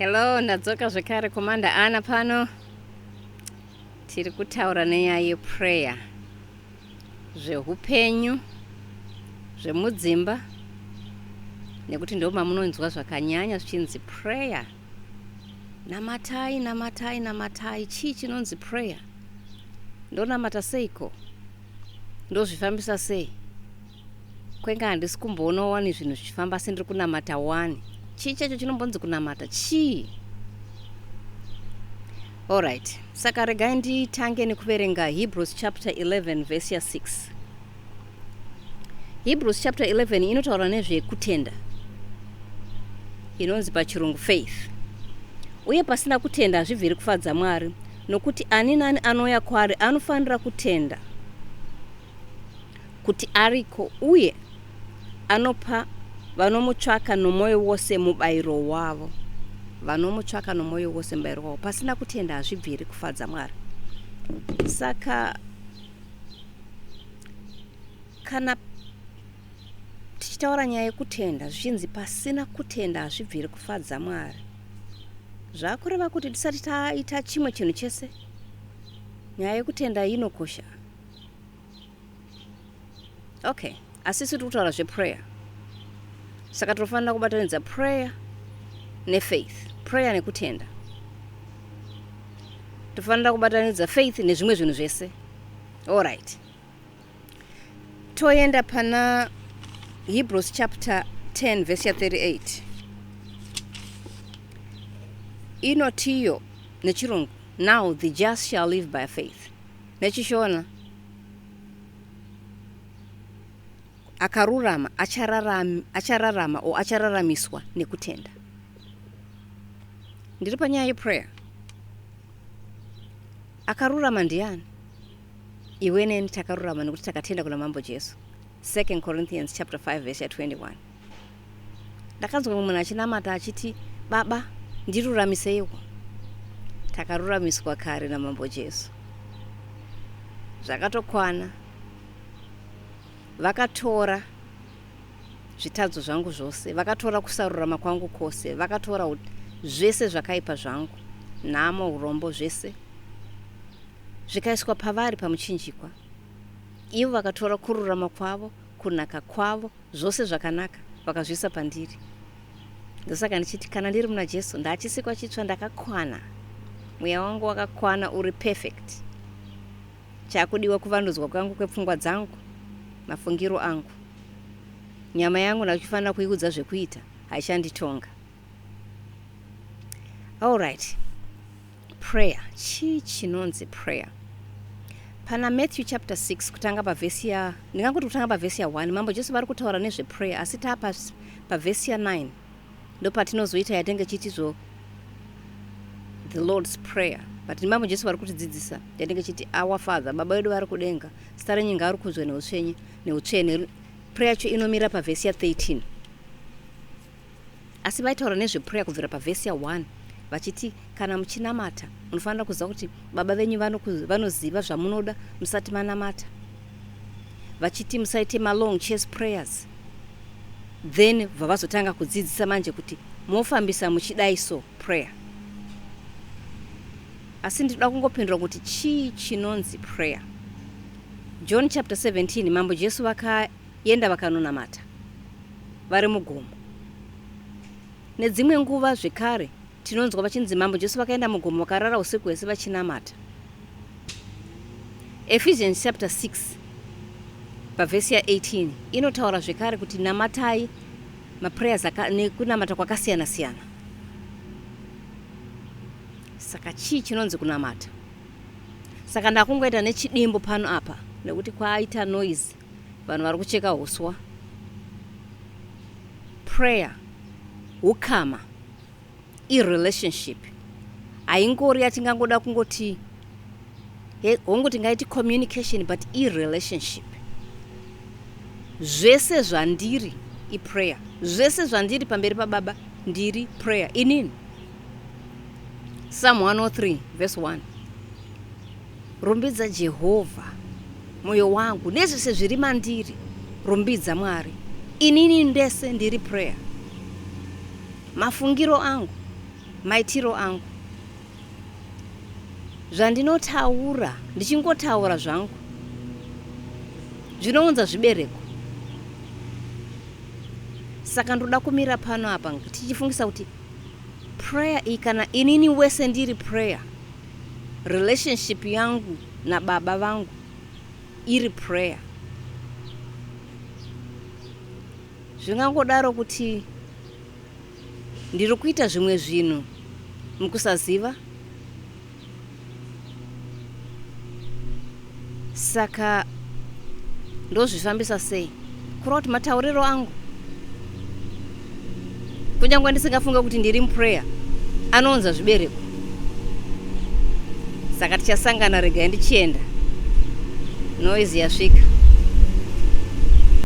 Hello, ndadzoka zvekare komanda Ana pano. Tiri kutaura nenyaya yeprayer. Zvehupenyu, zvemudzimba, nekuti ndo mamunonzwa zvakanyanya zvichinzi prayer. Namatai. Chii chinonzi prayer? Ndonamata seiko? Ndozvifambisa sei? Kwenga handisi kumboona wani zvinhu zvichifamba sendiri kunamata wani. Chii chacho chinombonzi kunamata? Chii? Alright. Saka regai nditange nekuverenga Hebrews chapter 11 verse 6. Hebrews chapter 11 inotaura nezvekutenda. Inonzi pachirungu faith. Uye pasina kutenda hazvibviri kufadza Mwari, nokuti ani nani anouya kwaari anofanira kutenda kuti ariko, uye anopa vanomutsvaka nomwoyo wose mubayiro wavo. Vanomutsvaka nomwoyo wose mubayiro wavo. Pasina kutenda hazvibviri kufadza Mwari. Saka kana tichitaura nyaya yekutenda zvichinzi pasina kutenda hazvibviri kufadza Mwari, zvakureva kuti tisati taita chimwe chinhu chese. Nyaya yekutenda inokosha. Okay, asi tiri kutaura zveprayer. Saka tofanira kubatanidza prayer nefaith. Prayer nekutenda. Tofanira kubatanidza faith nezvimwe zvinhu zvese. Alright. Toenda pana Hebrews chapter 10 verse 38. Inotiyo nechirungu, now the just shall live by faith. Nechishona, akarurama achararama o achararamiswa nekutenda. Ndiri panyaya yeprayer. Akarurama ndiani? Iwe neni takarurama nekuti takatenda kuna mambo Jesu. 2 Corinthians chapter 5 verse 21. Ndakanzwa munhu achinamata achiti, Baba, ndiruramiseiwo. Takaruramiswa kare namambo Jesu. Zvakatokwana. Vakatora zvitadzo zvangu zvose, vakatora kusarurama kwangu kwose, vakatora zvese zvakaipa zvangu, nhamo, urombo zvese, zvikaiswa pavari pamuchinjikwa. Ivo vakatora kururama kwavo, kunaka kwavo, zvose zvakanaka, vakazvisa pandiri. Ndosaka ndichiti kana ndiri muna Jesu ndachisikwa chitsva, ndakakwana. Mweya wangu wakakwana, uri perfect. Chakudiwa kuvandudzwa kwangu kwepfungwa dzangu, mafungiro angu. Nyama yangu ndachifanira kuiudza zvekuita, haichanditonga. Alright. Prayer. Chii chinonzi prayer? Pana Matthew chapter 6 kutanga pavhesi ya, ndingangoti kutanga pavhesi ya 1, mambo Jesu vari kutaura nezveprayer, asi tapa pavhesi ya 9 ndo patinozoita yatenge chitizvo the Lord's prayer. But mambo Jesu vari kutidzidzisa yatenge chiti our Father, Baba wedu vari kudenga, zita renyu ngarukudzwe neutsvene. Prayer yacho inomira pavhesi ya 13. Asi vaitaura nezveprayer kubvira pavhesi ya 1 vachiti kana muchinamata munofanira kuziva kuti baba venyu vanoziva zvamunoda musati manamata. Vachiti musaite long chase prayers. Then vavazotanga kudzidzisa manje kuti mofambisa muchidai so prayer. Asi ndinoda kungopindura kuti chii chinonzi prayer. John chapter 17 mambo Jesu vakaenda vakanonamata vari mugomo. Nedzimwe nguva zvekare tinonzwa vachinzi mambo Jesu vakaenda mugomo vakarara usiku hwese vachinamata. Ephesians chapter 6 pavhesi ya 18 inotaura zvekare kuti namatai maprayers nekunamata kwakasiyana siyana. Saka chii chinonzi kunamata? Saka ndakungoita nechidimbo pano apa nekuti kwaita noise, vanhu vari kucheka huswa. Prayer, ukama, relationship. Haingori yatingangoda kungoti hongoti ngaiti communication, but relationship. Zvese zvandiri prayer. Zvese zvandiri pamberi paBaba ndiri prayer. Inini? Psalm 103 verse 1. Rumbidza Jehovha moyo wangu nezvese zviri mandiri, rumbidza Mwari. Inini ndese ndiri prayer. Mafungiro angu, maitiro angu, zvandinotaura ndichingotaura zvangu zvinounza zvibereko. Saka ndoda kumira pano apa tichifungisa kuti prayer iyi, kana inini wese ndiri prayer, relationship yangu na baba vangu iri prayer, zvingangodaro kuti ndiri kuita zvimwe zvinhu mukusaziva. Saka ndozvifambisa sei? Kureva kuti matauriro angu, kunyange ndisingafunga kuti ndiri muprayer, anounza zvibereko. Saka tichasangana, regai ndichienda. Noise yasvika.